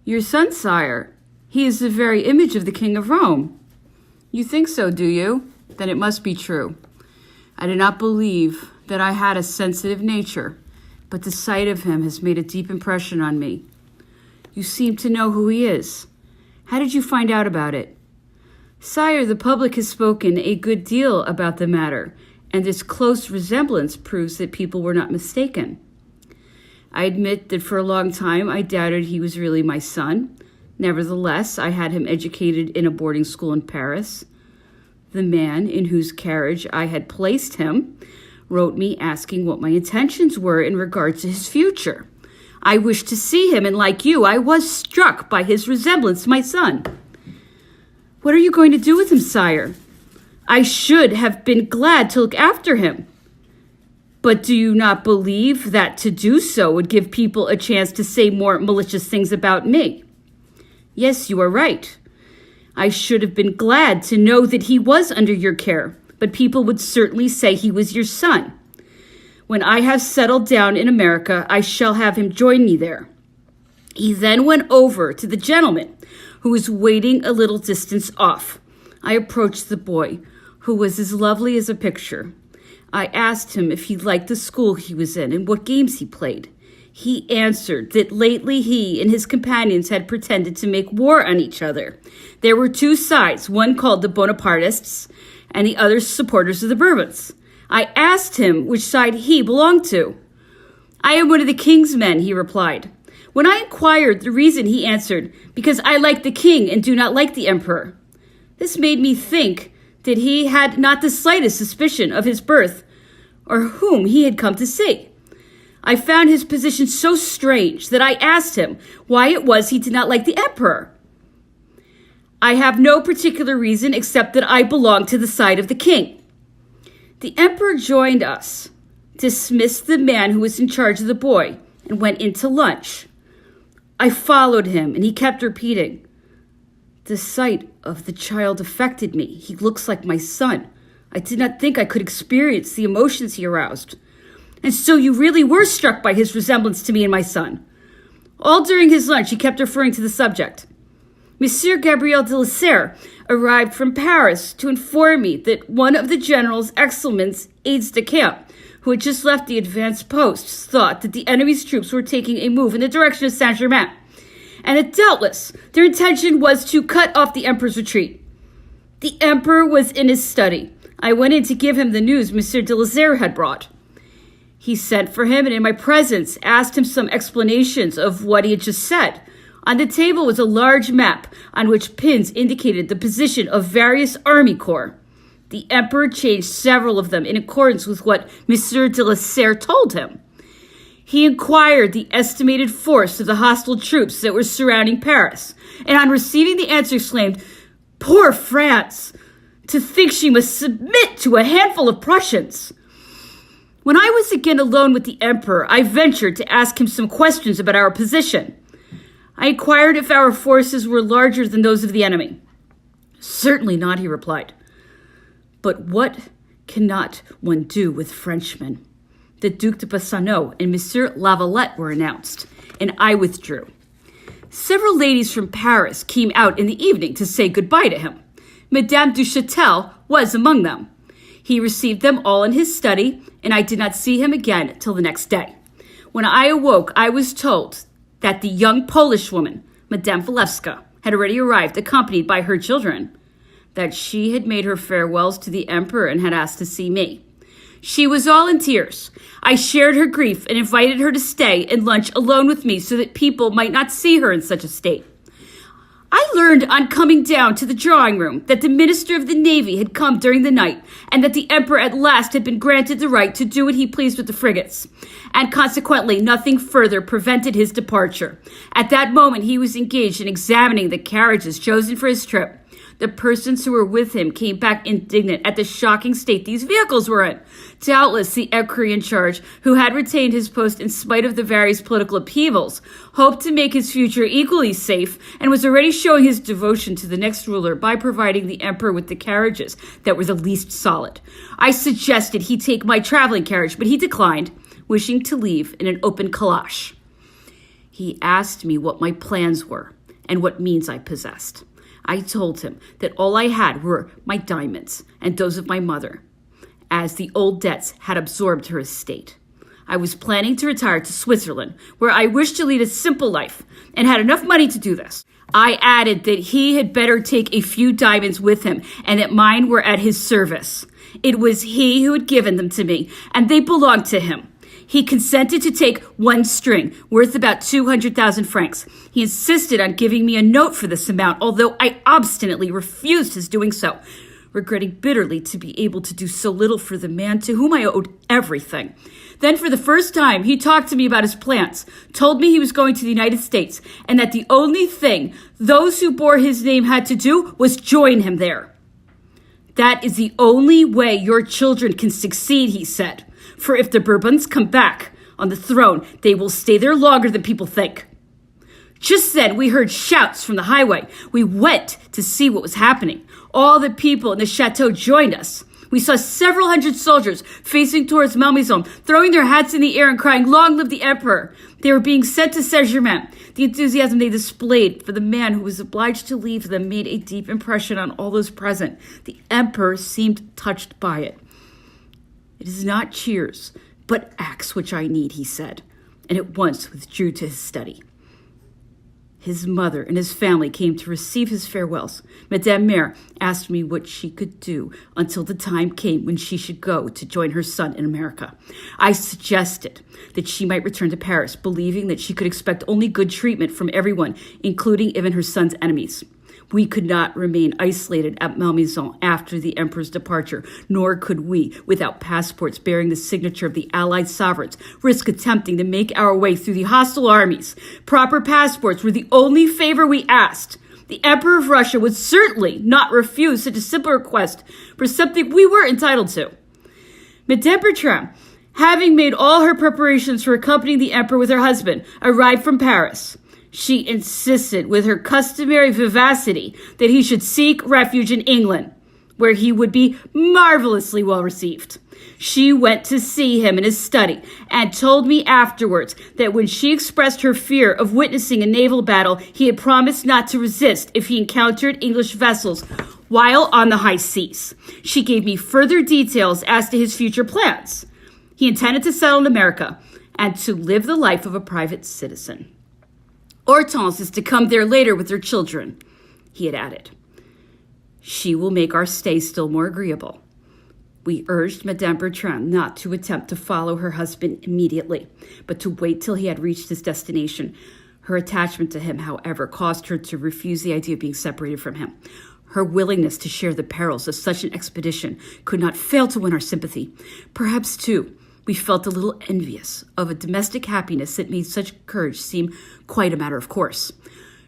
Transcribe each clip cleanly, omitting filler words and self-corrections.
Your son, sire. He is the very image of the King of Rome. You think so, do you? Then it must be true. I did not believe that I had a sensitive nature, but the sight of him has made a deep impression on me. You seem to know who he is. How did you find out about it? Sire, the public has spoken a good deal about the matter, and this close resemblance proves that people were not mistaken. I admit that for a long time I doubted he was really my son. Nevertheless, I had him educated in a boarding school in Paris. The man in whose carriage I had placed him wrote me asking what my intentions were in regard to his future. I wished to see him, and like you, I was struck by his resemblance to my son. What are you going to do with him, sire? I should have been glad to look after him. But do you not believe that to do so would give people a chance to say more malicious things about me? Yes, you are right. I should have been glad to know that he was under your care, but people would certainly say he was your son. When I have settled down in America, I shall have him join me there. He then went over to the gentleman who was waiting a little distance off. I approached the boy, who was as lovely as a picture. I asked him if he liked the school he was in and what games he played. He answered that lately he and his companions had pretended to make war on each other. There were two sides, one called the Bonapartists and the other supporters of the Bourbons. I asked him which side he belonged to. I am one of the king's men, he replied. When I inquired the reason, he answered, because I like the king and do not like the emperor. This made me think that he had not the slightest suspicion of his birth or whom he had come to see. I found his position so strange that I asked him why it was he did not like the emperor. I have no particular reason except that I belong to the side of the king. The emperor joined us, dismissed the man who was in charge of the boy, and went into lunch. I followed him, and he kept repeating, "The sight of the child affected me. He looks like my son. I did not think I could experience the emotions he aroused. And so you really were struck by his resemblance to me and my son." All during his lunch, he kept referring to the subject. Monsieur Gabriel de la Serre arrived from Paris to inform me that one of the General's Excellement's aides-de-camp, who had just left the advanced posts, thought that the enemy's troops were taking a move in the direction of Saint-Germain, and that doubtless their intention was to cut off the emperor's retreat. The emperor was in his study. I went in to give him the news Monsieur de la Serre had brought. He sent for him, and in my presence asked him some explanations of what he had just said. On the table was a large map on which pins indicated the position of various army corps. The emperor changed several of them in accordance with what Monsieur de la Serre told him. He inquired the estimated force of the hostile troops that were surrounding Paris, and on receiving the answer exclaimed, "Poor France! To think she must submit to a handful of Prussians!" When I was again alone with the emperor, I ventured to ask him some questions about our position. I inquired if our forces were larger than those of the enemy. "Certainly not," he replied. "But what cannot one do with Frenchmen?" The Duc de Bassano and Monsieur Lavalette were announced, and I withdrew. Several ladies from Paris came out in the evening to say goodbye to him. Madame du Châtel was among them. He received them all in his study, and I did not see him again till the next day. When I awoke, I was told that the young Polish woman, Madame Walewska, had already arrived, accompanied by her children, that she had made her farewells to the emperor and had asked to see me. She was all in tears. I shared her grief and invited her to stay and lunch alone with me so that people might not see her in such a state. I learned on coming down to the drawing room that the Minister of the Navy had come during the night and that the Emperor at last had been granted the right to do what he pleased with the frigates, and consequently nothing further prevented his departure. At that moment he was engaged in examining the carriages chosen for his trip. The persons who were with him came back indignant at the shocking state these vehicles were in. Doubtless the equerry in charge, who had retained his post in spite of the various political upheavals, hoped to make his future equally safe and was already showing his devotion to the next ruler by providing the emperor with the carriages that were the least solid. I suggested he take my traveling carriage, but he declined, wishing to leave in an open calash. He asked me what my plans were. and what means I possessed. I told him that all I had were my diamonds and those of my mother, as the old debts had absorbed her estate. I was planning to retire to Switzerland, where I wished to lead a simple life and had enough money to do this. I added that he had better take a few diamonds with him and that mine were at his service. It was he who had given them to me, and they belonged to him. He consented to take one string, worth about 200,000 francs. He insisted on giving me a note for this amount, although I obstinately refused his doing so, regretting bitterly to be able to do so little for the man to whom I owed everything. Then for the first time, he talked to me about his plans, told me he was going to the United States, and that the only thing those who bore his name had to do was join him there. That is the only way your children can succeed, he said. For if the Bourbons come back on the throne, they will stay there longer than people think. Just then, we heard shouts from the highway. We went to see what was happening. All the people in the chateau joined us. We saw several hundred soldiers facing towards Malmaison, throwing their hats in the air and crying, "Long live the Emperor!" They were being sent to Saint-Germain. The enthusiasm they displayed for the man who was obliged to leave them made a deep impression on all those present. The Emperor seemed touched by it. "It is not cheers, but acts which I need," he said, and at once withdrew to his study. His mother and his family came to receive his farewells. Madame Mère asked me what she could do until the time came when she should go to join her son in America. I suggested that she might return to Paris, believing that she could expect only good treatment from everyone, including even her son's enemies. We could not remain isolated at Malmaison after the Emperor's departure, nor could we, without passports bearing the signature of the Allied sovereigns, risk attempting to make our way through the hostile armies. Proper passports were the only favor we asked. The Emperor of Russia would certainly not refuse such a simple request for something we were entitled to. Madame Bertrand, having made all her preparations for accompanying the Emperor with her husband, arrived from Paris. She insisted with her customary vivacity that he should seek refuge in England, where he would be marvelously well received. She went to see him in his study and told me afterwards that when she expressed her fear of witnessing a naval battle, he had promised not to resist if he encountered English vessels while on the high seas. She gave me further details as to his future plans. He intended to settle in America and to live the life of a private citizen. Hortense is to come there later with her children, he had added. She will make our stay still more agreeable. We urged Madame Bertrand not to attempt to follow her husband immediately, but to wait till he had reached his destination. Her attachment to him, however, caused her to refuse the idea of being separated from him. Her willingness to share the perils of such an expedition could not fail to win our sympathy. Perhaps, too, we felt a little envious of a domestic happiness that made such courage seem quite a matter of course.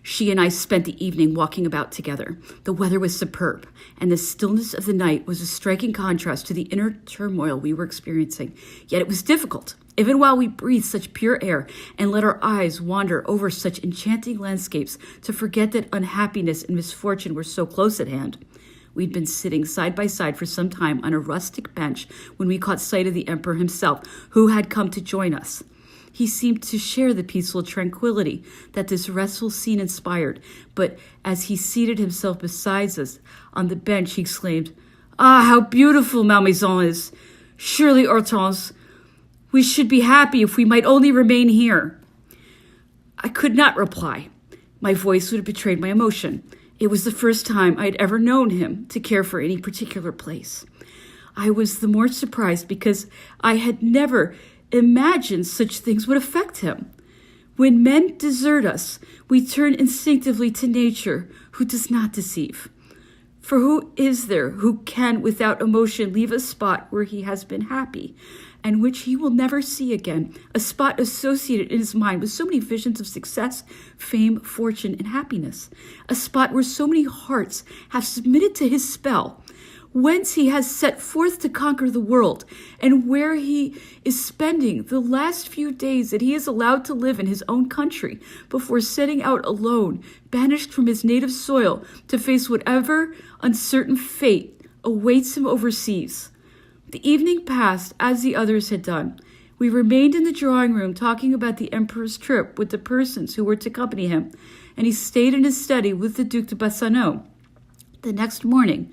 She and I spent the evening walking about together. The weather was superb, and the stillness of the night was a striking contrast to the inner turmoil we were experiencing. Yet it was difficult, even while we breathed such pure air and let our eyes wander over such enchanting landscapes, to forget that unhappiness and misfortune were so close at hand. We'd been sitting side by side for some time on a rustic bench when we caught sight of the Emperor himself, who had come to join us. He seemed to share the peaceful tranquility that this restful scene inspired, but as he seated himself beside us on the bench, he exclaimed, "Ah, how beautiful Malmaison is! Surely, Hortense, we should be happy if we might only remain here." I could not reply. My voice would have betrayed my emotion. It was the first time I had ever known him to care for any particular place. I was the more surprised because I had never imagined such things would affect him. When men desert us, we turn instinctively to nature, who does not deceive. For who is there who can, without emotion, leave a spot where he has been happy, and which he will never see again, a spot associated in his mind with so many visions of success, fame, fortune, and happiness, a spot where so many hearts have submitted to his spell, whence he has set forth to conquer the world, and where he is spending the last few days that he is allowed to live in his own country before setting out alone, banished from his native soil, to face whatever uncertain fate awaits him overseas. The evening passed as the others had done. We remained in the drawing room talking about the Emperor's trip with the persons who were to accompany him, and he stayed in his study with the Duc de Bassano. The next morning,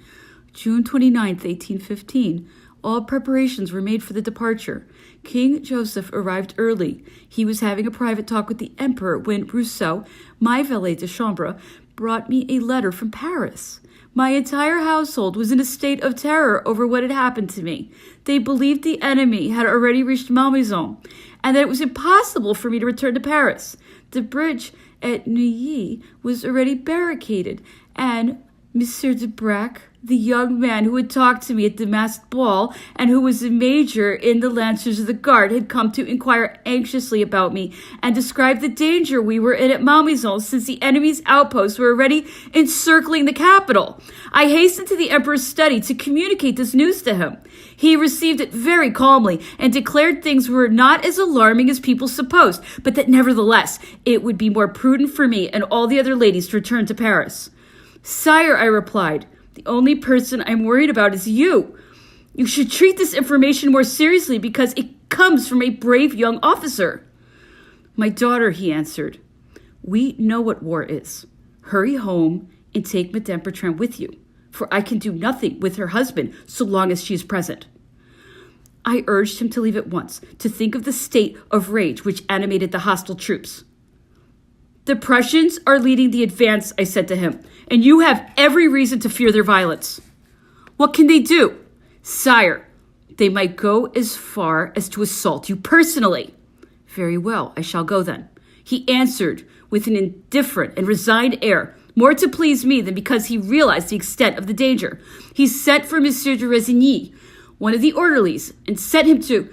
June 29th, 1815, all preparations were made for the departure. King Joseph arrived early. He was having a private talk with the Emperor when Rousseau, my valet de chambre, brought me a letter from Paris. My entire household was in a state of terror over what had happened to me. They believed the enemy had already reached Malmaison, and that it was impossible for me to return to Paris. The bridge at Neuilly was already barricaded, and Monsieur de Brac, the young man who had talked to me at the masked ball and who was a major in the Lancers of the Guard, had come to inquire anxiously about me and described the danger we were in at Malmaison, since the enemy's outposts were already encircling the capital. I hastened to the Emperor's study to communicate this news to him. He received it very calmly and declared things were not as alarming as people supposed, but that nevertheless it would be more prudent for me and all the other ladies to return to Paris. Sire, I replied, the only person I'm worried about is you. You should treat this information more seriously because it comes from a brave young officer. My daughter, he answered, we know what war is. Hurry home and take Madame Bertrand with you, for I can do nothing with her husband so long as she is present. I urged him to leave at once, to think of the state of rage which animated the hostile troops. The Prussians are leading the advance, I said to him, and you have every reason to fear their violence. What can they do? Sire, they might go as far as to assault you personally. Very well, I shall go then. He answered with an indifferent and resigned air, more to please me than because he realized the extent of the danger. He sent for Monsieur de Resigny, one of the orderlies, and sent him to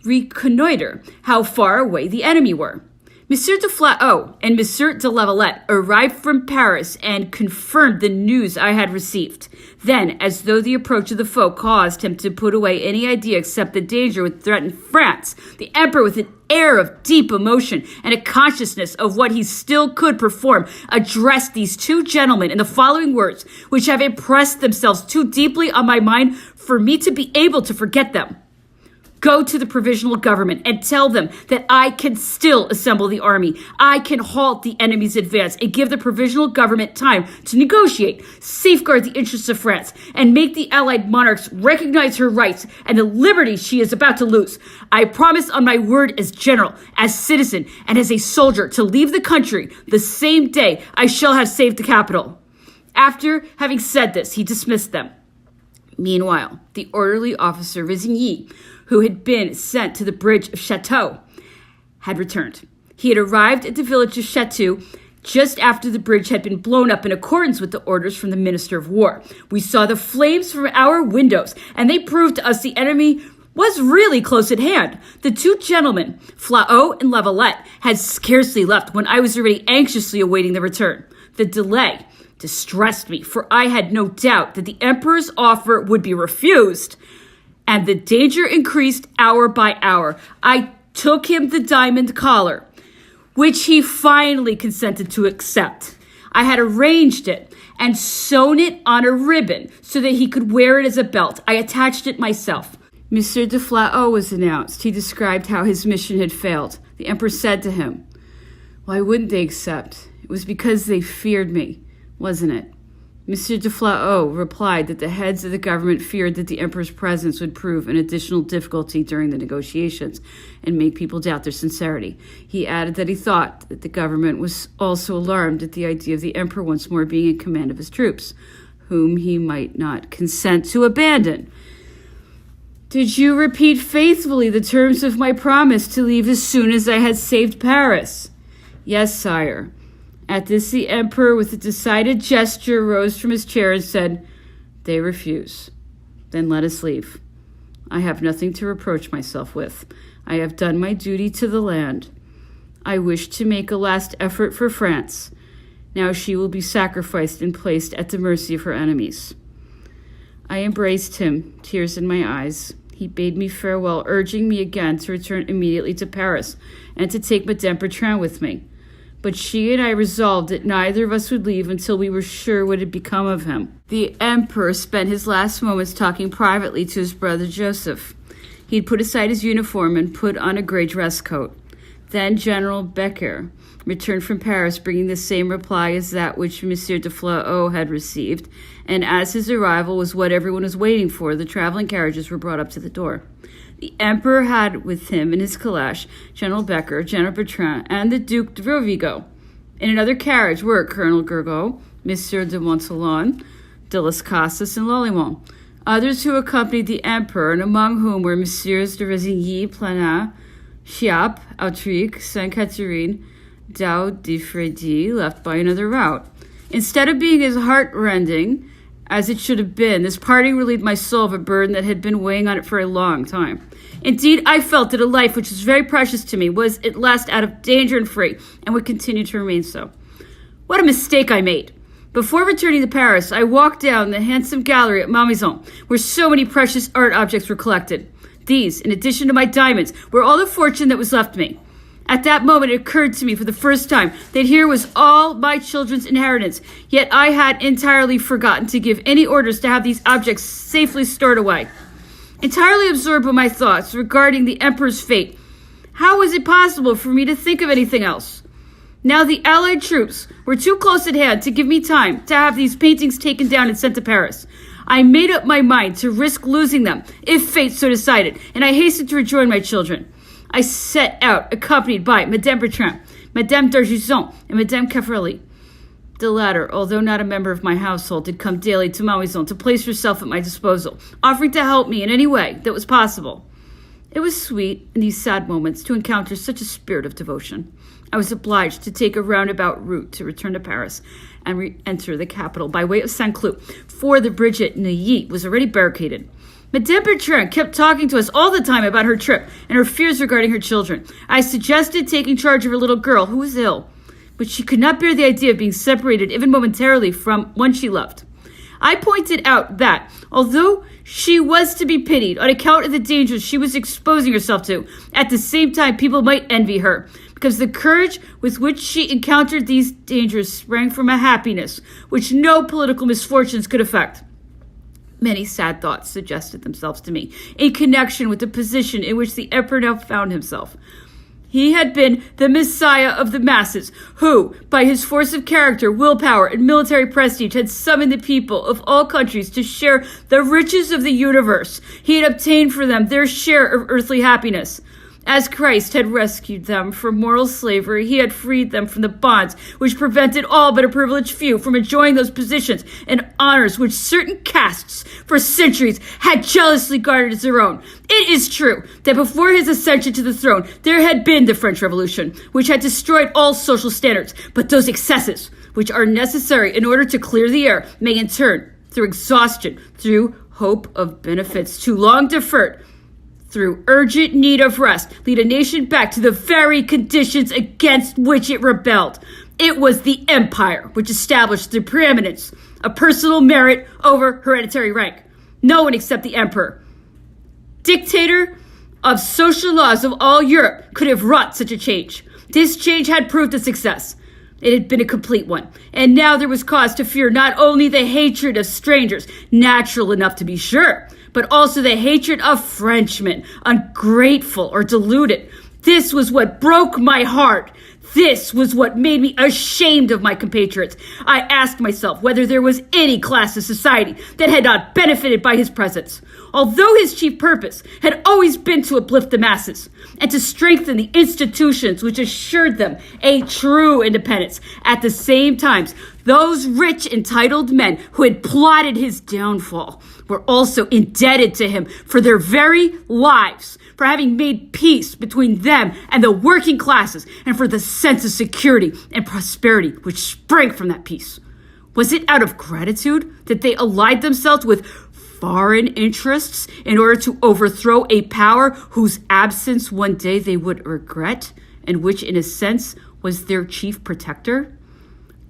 reconnoiter how far away the enemy were. Monsieur de Flahaut and Monsieur de Lavalette arrived from Paris and confirmed the news I had received. Then, as though the approach of the foe caused him to put away any idea except the danger would threaten France, the Emperor, with an air of deep emotion and a consciousness of what he still could perform, addressed these two gentlemen in the following words, which have impressed themselves too deeply on my mind for me to be able to forget them. Go to the provisional government and tell them that I can still assemble the army. I can halt the enemy's advance and give the provisional government time to negotiate, safeguard the interests of France, and make the allied monarchs recognize her rights and the liberties she is about to lose. I promise on my word as general, as citizen, and as a soldier to leave the country the same day I shall have saved the capital. After having said this, he dismissed them. Meanwhile, the orderly officer Resigny, who had been sent to the bridge of Chateau, had returned. He had arrived at the village of Chateau just after the bridge had been blown up in accordance with the orders from the Minister of War. We saw the flames from our windows, and they proved to us the enemy was really close at hand. The two gentlemen, Flahaut and Lavalette, had scarcely left when I was already anxiously awaiting the return. The delay distressed me, for I had no doubt that the Emperor's offer would be refused, and the danger increased hour by hour. I took him the diamond collar, which he finally consented to accept. I had arranged it and sewn it on a ribbon so that he could wear it as a belt. I attached it myself. Monsieur de Flahaut was announced. He described how his mission had failed. The Emperor said to him, "Why wouldn't they accept? It was because they feared me, wasn't it?" Monsieur de Flahaut replied that the heads of the government feared that the Emperor's presence would prove an additional difficulty during the negotiations and make people doubt their sincerity. He added that he thought that the government was also alarmed at the idea of the Emperor once more being in command of his troops, whom he might not consent to abandon. "Did you repeat faithfully the terms of my promise to leave as soon as I had saved Paris?" "Yes, sire." At this, the Emperor, with a decided gesture, rose from his chair and said, "They refuse. Then let us leave. I have nothing to reproach myself with. I have done my duty to the land. I wish to make a last effort for France. Now she will be sacrificed and placed at the mercy of her enemies." I embraced him, tears in my eyes. He bade me farewell, urging me again to return immediately to Paris and to take Madame Bertrand with me. But she and I resolved that neither of us would leave until we were sure what had become of him. The Emperor spent his last moments talking privately to his brother Joseph. He had put aside his uniform and put on a gray dress coat. Then General Becker, returned from Paris, bringing the same reply as that which Monsieur de Flahault had received, and as his arrival was what everyone was waiting for, the traveling carriages were brought up to the door. The Emperor had with him in his calash General Becker, General Bertrand, and the Duc de Rovigo. In another carriage were Colonel Gergaud, Monsieur de Montholon, de Las Casas, and Lalemant. Others who accompanied the Emperor, and among whom were Messieurs de Resigny, Planat, Chiappe, Autrique, Sainte-Catherine, Dao de Freddy, left by another route. Instead of being as heart-rending as it should have been, this parting relieved my soul of a burden that had been weighing on it for a long time. Indeed, I felt that a life which was very precious to me was at last out of danger and free, and would continue to remain so. What a mistake I made! Before returning to Paris, I walked down the handsome gallery at Malmaison, where so many precious art objects were collected. These, in addition to my diamonds, were all the fortune that was left me. At that moment it occurred to me for the first time that here was all my children's inheritance, yet I had entirely forgotten to give any orders to have these objects safely stored away. Entirely absorbed by my thoughts regarding the Emperor's fate, how was it possible for me to think of anything else? Now the Allied troops were too close at hand to give me time to have these paintings taken down and sent to Paris. I made up my mind to risk losing them, if fate so decided, and I hastened to rejoin my children. I set out, accompanied by Madame Bertrand, Madame d'Argisson, and Madame Cavrelli. The latter, although not a member of my household, had come daily to Malmaison to place herself at my disposal, offering to help me in any way that was possible. It was sweet, in these sad moments, to encounter such a spirit of devotion. I was obliged to take a roundabout route to return to Paris and re-enter the capital by way of Saint-Cloud, for the bridge at Neuilly was already barricaded. Madame Bertrand kept talking to us all the time about her trip and her fears regarding her children. I suggested taking charge of her little girl, who was ill, but she could not bear the idea of being separated even momentarily from one she loved. I pointed out that, although she was to be pitied on account of the dangers she was exposing herself to, at the same time people might envy her, because the courage with which she encountered these dangers sprang from a happiness which no political misfortunes could affect. Many sad thoughts suggested themselves to me in connection with the position in which the Emperor now found himself. He had been the messiah of the masses, who, by his force of character, willpower, and military prestige, had summoned the people of all countries to share the riches of the universe. He had obtained for them their share of earthly happiness. As Christ had rescued them from moral slavery, he had freed them from the bonds which prevented all but a privileged few from enjoying those positions and honors which certain castes for centuries had jealously guarded as their own. It is true that before his ascension to the throne, there had been the French Revolution, which had destroyed all social standards, but those excesses, which are necessary in order to clear the air, may in turn, through exhaustion, through hope of benefits too long deferred, through urgent need of rest, lead a nation back to the very conditions against which it rebelled. It was the empire which established the preeminence of personal merit over hereditary rank. No one except the emperor, dictator of social laws of all Europe, could have wrought such a change. This change had proved a success. It had been a complete one. And now there was cause to fear not only the hatred of strangers, natural enough to be sure, but also the hatred of Frenchmen, ungrateful or deluded. This was what broke my heart. This was what made me ashamed of my compatriots. I asked myself whether there was any class of society that had not benefited by his presence. Although his chief purpose had always been to uplift the masses and to strengthen the institutions which assured them a true independence, at the same time, those rich, entitled men who had plotted his downfall were also indebted to him for their very lives, for having made peace between them and the working classes, and for the sense of security and prosperity which sprang from that peace. Was it out of gratitude that they allied themselves with foreign interests in order to overthrow a power whose absence one day they would regret, and which in a sense was their chief protector?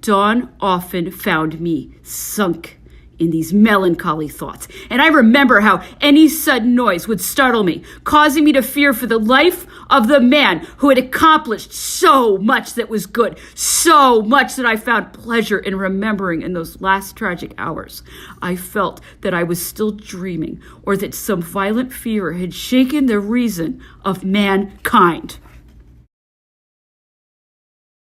Dawn often found me sunk in these melancholy thoughts, and I remember how any sudden noise would startle me, causing me to fear for the life of the man who had accomplished so much that was good, so much that I found pleasure in remembering in those last tragic hours. I felt that I was still dreaming, or that some violent fear had shaken the reason of mankind.